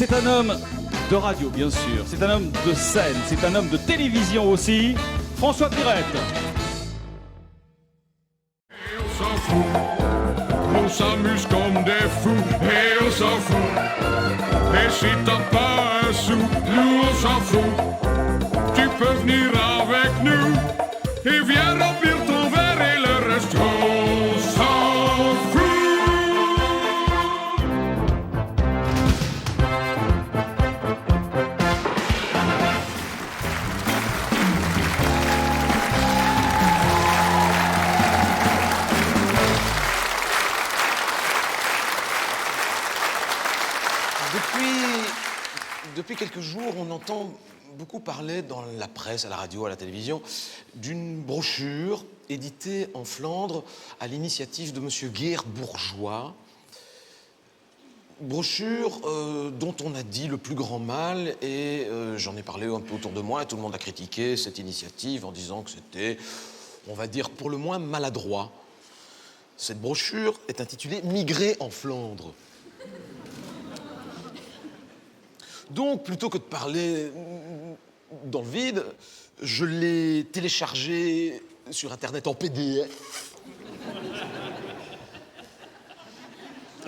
C'est un homme de radio, bien sûr. C'est un homme de scène. C'est un homme de télévision aussi. François Pirette. Et on s'en fout. On s'amuse comme des fous. Et on s'en fout. Et si t'as pas un sou, nous on s'en fout. Tu peux venir avec nous. Et viens remplir ton verre et le reste on s'en fout. Depuis quelques jours, on entend beaucoup parler dans la presse, à la radio, à la télévision, d'une brochure éditée en Flandre à l'initiative de M. Geert Bourgeois. Brochure dont on a dit le plus grand mal et j'en ai parlé un peu autour de moi et tout le monde a critiqué cette initiative en disant que c'était, on va dire, pour le moins maladroit. Cette brochure est intitulée « Migrer en Flandre ». Donc, plutôt que de parler dans le vide, je l'ai téléchargé sur Internet en PDF.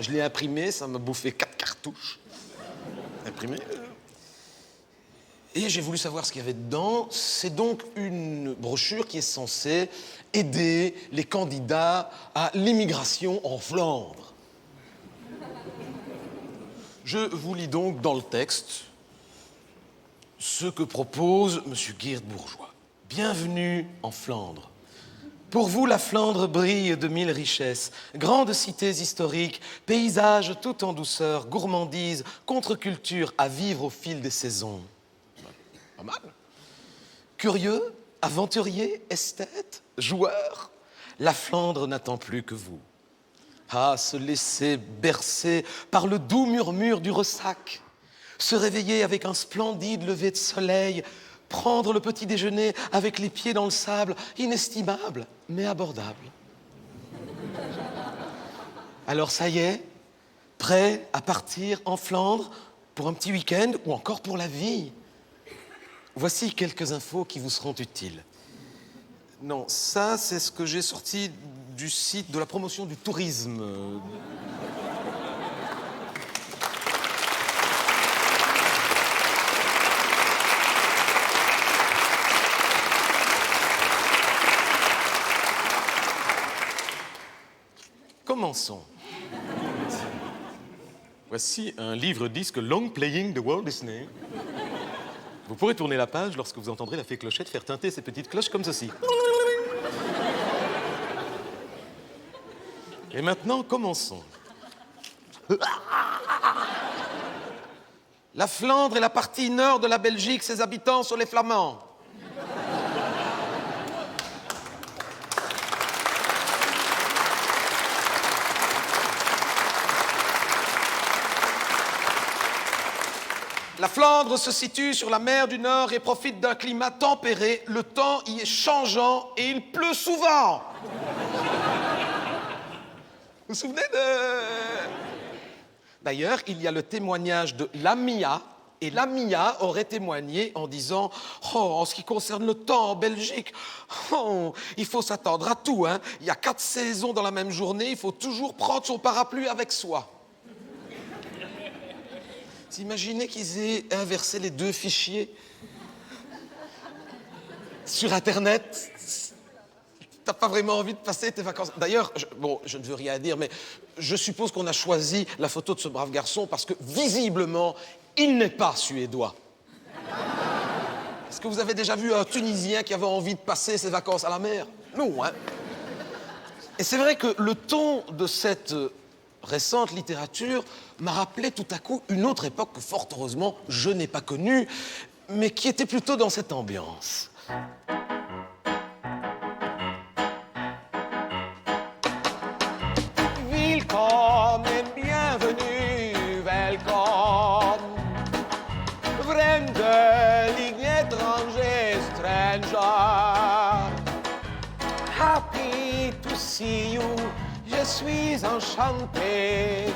Je l'ai imprimé, ça m'a bouffé 4 cartouches. Imprimé. Et j'ai voulu savoir ce qu'il y avait dedans. C'est donc une brochure qui est censée aider les candidats à l'immigration en Flandre. Je vous lis donc dans le texte ce que propose M. Geert Bourgeois. Bienvenue en Flandre. Pour vous, la Flandre brille de mille richesses, grandes cités historiques, paysages tout en douceur, gourmandise, contre-culture à vivre au fil des saisons. Pas mal. Curieux, aventurier, esthète, joueur, la Flandre n'attend plus que vous. Ah, se laisser bercer par le doux murmure du ressac, se réveiller avec un splendide lever de soleil, prendre le petit déjeuner avec les pieds dans le sable, inestimable, mais abordable. Alors ça y est, prêt à partir en Flandre pour un petit week-end ou encore pour la vie? Voici quelques infos qui vous seront utiles. Non, ça, c'est ce que j'ai sorti du site de la promotion du tourisme. Commençons. Voici un livre-disque Long Playing de Walt Disney. Vous pourrez tourner la page lorsque vous entendrez la fée Clochette faire tinter ses petites cloches comme ceci. Et maintenant, commençons. La Flandre est la partie nord de la Belgique, ses habitants sont les Flamands. La Flandre se situe sur la mer du Nord et profite d'un climat tempéré. Le temps y est changeant et il pleut souvent. Vous vous souvenez de... D'ailleurs, il y a le témoignage de Lamia, et Lamia aurait témoigné en disant « Oh, en ce qui concerne le temps en Belgique, oh, il faut s'attendre à tout, hein. Il y a 4 saisons dans la même journée, il faut toujours prendre son parapluie avec soi. » Vous imaginez qu'ils aient inversé les 2 fichiers sur Internet? T'as pas vraiment envie de passer tes vacances. D'ailleurs, je ne veux rien dire, mais je suppose qu'on a choisi la photo de ce brave garçon parce que, visiblement, il n'est pas suédois. Est-ce que vous avez déjà vu un Tunisien qui avait envie de passer ses vacances à la mer? Non, hein? Et c'est vrai que le ton de cette récente littérature m'a rappelé tout à coup une autre époque que, fort heureusement, je n'ai pas connue, mais qui était plutôt dans cette ambiance. Willkommen, bienvenue, welcome. Vreemdeling, étranger, stranger. Happy to see you, je suis enchanté.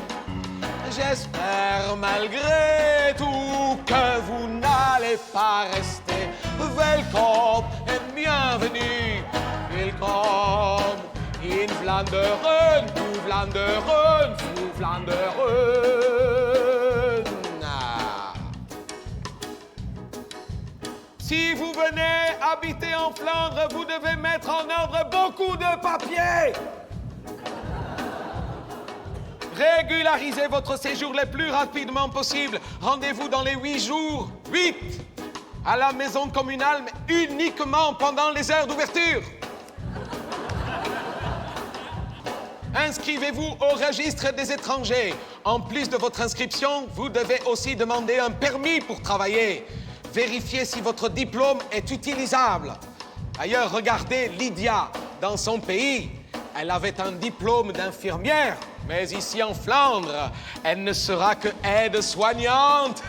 J'espère malgré tout, que vous n'allez pas rester. Welcome et bienvenue. Welcome in Vlaanderen, tout Vlaanderen, tout Vlaanderen. Si vous venez habiter en Flandre, vous devez mettre en ordre beaucoup de papiers. Régularisez votre séjour le plus rapidement possible. Rendez-vous dans les 8 jours. 8 à la maison communale, mais uniquement pendant les heures d'ouverture. Inscrivez-vous au registre des étrangers. En plus de votre inscription, vous devez aussi demander un permis pour travailler. Vérifiez si votre diplôme est utilisable. D'ailleurs, regardez Lydia. Dans son pays, elle avait un diplôme d'infirmière. Mais ici en Flandre, elle ne sera que aide-soignante.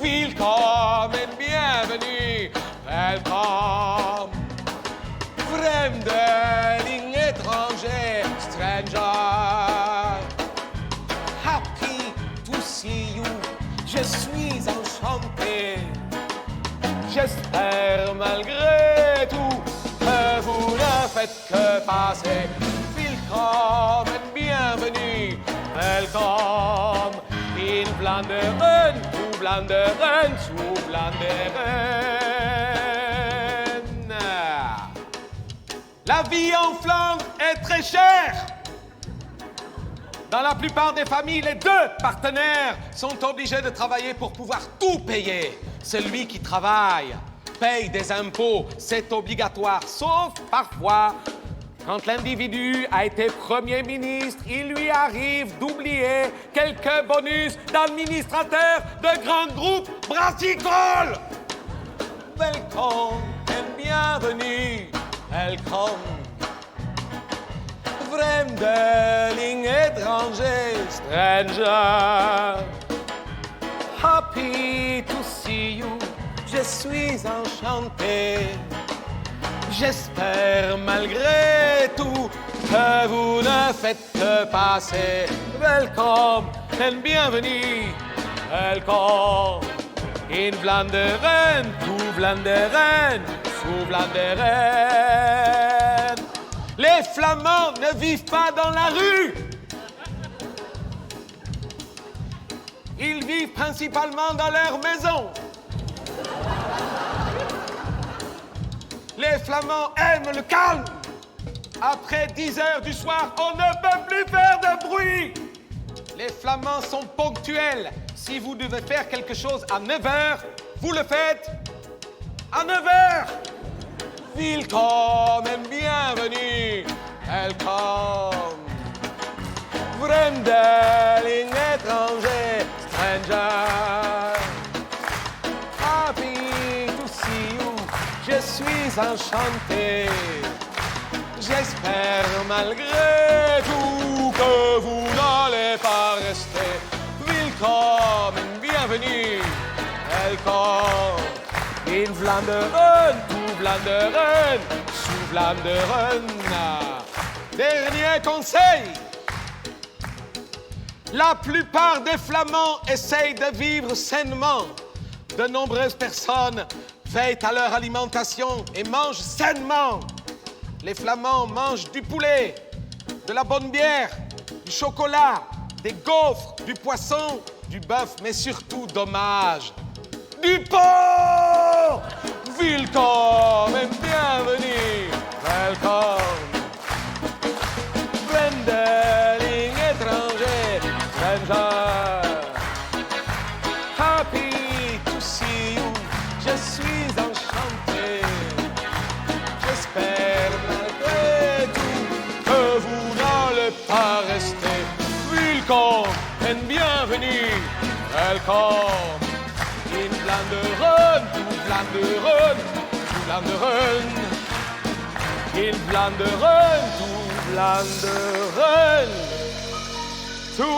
Willkommen et bienvenue. Welcome. Vreemdeling étranger, stranger. Happy to see you. Je suis enchanté. J'espère malgré tout que vous ne faites que passer. Willkommen et bienvenue. Welcome in Vlaanderen, to Vlaanderen, to Vlaanderen. La vie en Flandre est très chère. Dans la plupart des familles, les deux partenaires sont obligés de travailler pour pouvoir tout payer. Celui qui travaille paye des impôts, c'est obligatoire, sauf parfois, quand l'individu a été Premier ministre, il lui arrive d'oublier quelques bonus d'administrateur de grands groupes brassicoles. Welcome et bienvenue. Welcome. Vreemdeling étranger, stranger. Happy to see you. Je suis enchanté. J'espère malgré tout que vous ne faites que passer. Welcome and bienvenue. Welcome in Vlaanderen, to Vlaanderen, to Vlaanderen. Les Flamands ne vivent pas dans la rue. Ils vivent principalement dans leur maison. Les Flamands aiment le calme. Après 10 heures du soir, on ne peut plus faire de bruit. Les Flamands sont ponctuels. Si vous devez faire quelque chose à 9 heures, vous le faites à 9 heures. Willkommen et bienvenue. Welcome. Vreemdeling étranger, stranger. Happy to see you. Je suis enchanté. J'espère malgré tout que vous n'allez pas rester. Willkommen, bienvenue. Welcome in Vlaanderen, to Vlaanderen, sous Vlaanderen. Dernier conseil. La plupart des Flamands essayent de vivre sainement. De nombreuses personnes veillent à leur alimentation et mangent sainement. Les Flamands mangent du poulet, de la bonne bière, du chocolat, des gaufres, du poisson, du bœuf, mais surtout, dommage, du porc. Willkommen et bienvenue. Welcome. Vreemdeling étranger, stranger. Happy to see you. Je suis enchanté. J'espère malgré tout que vous n'allez pas rester. Willkommen et bienvenue. Welcome in Vlaanderen, to Vlaanderen, to Vlaanderen. In Vlaanderen, to Vlaanderen, to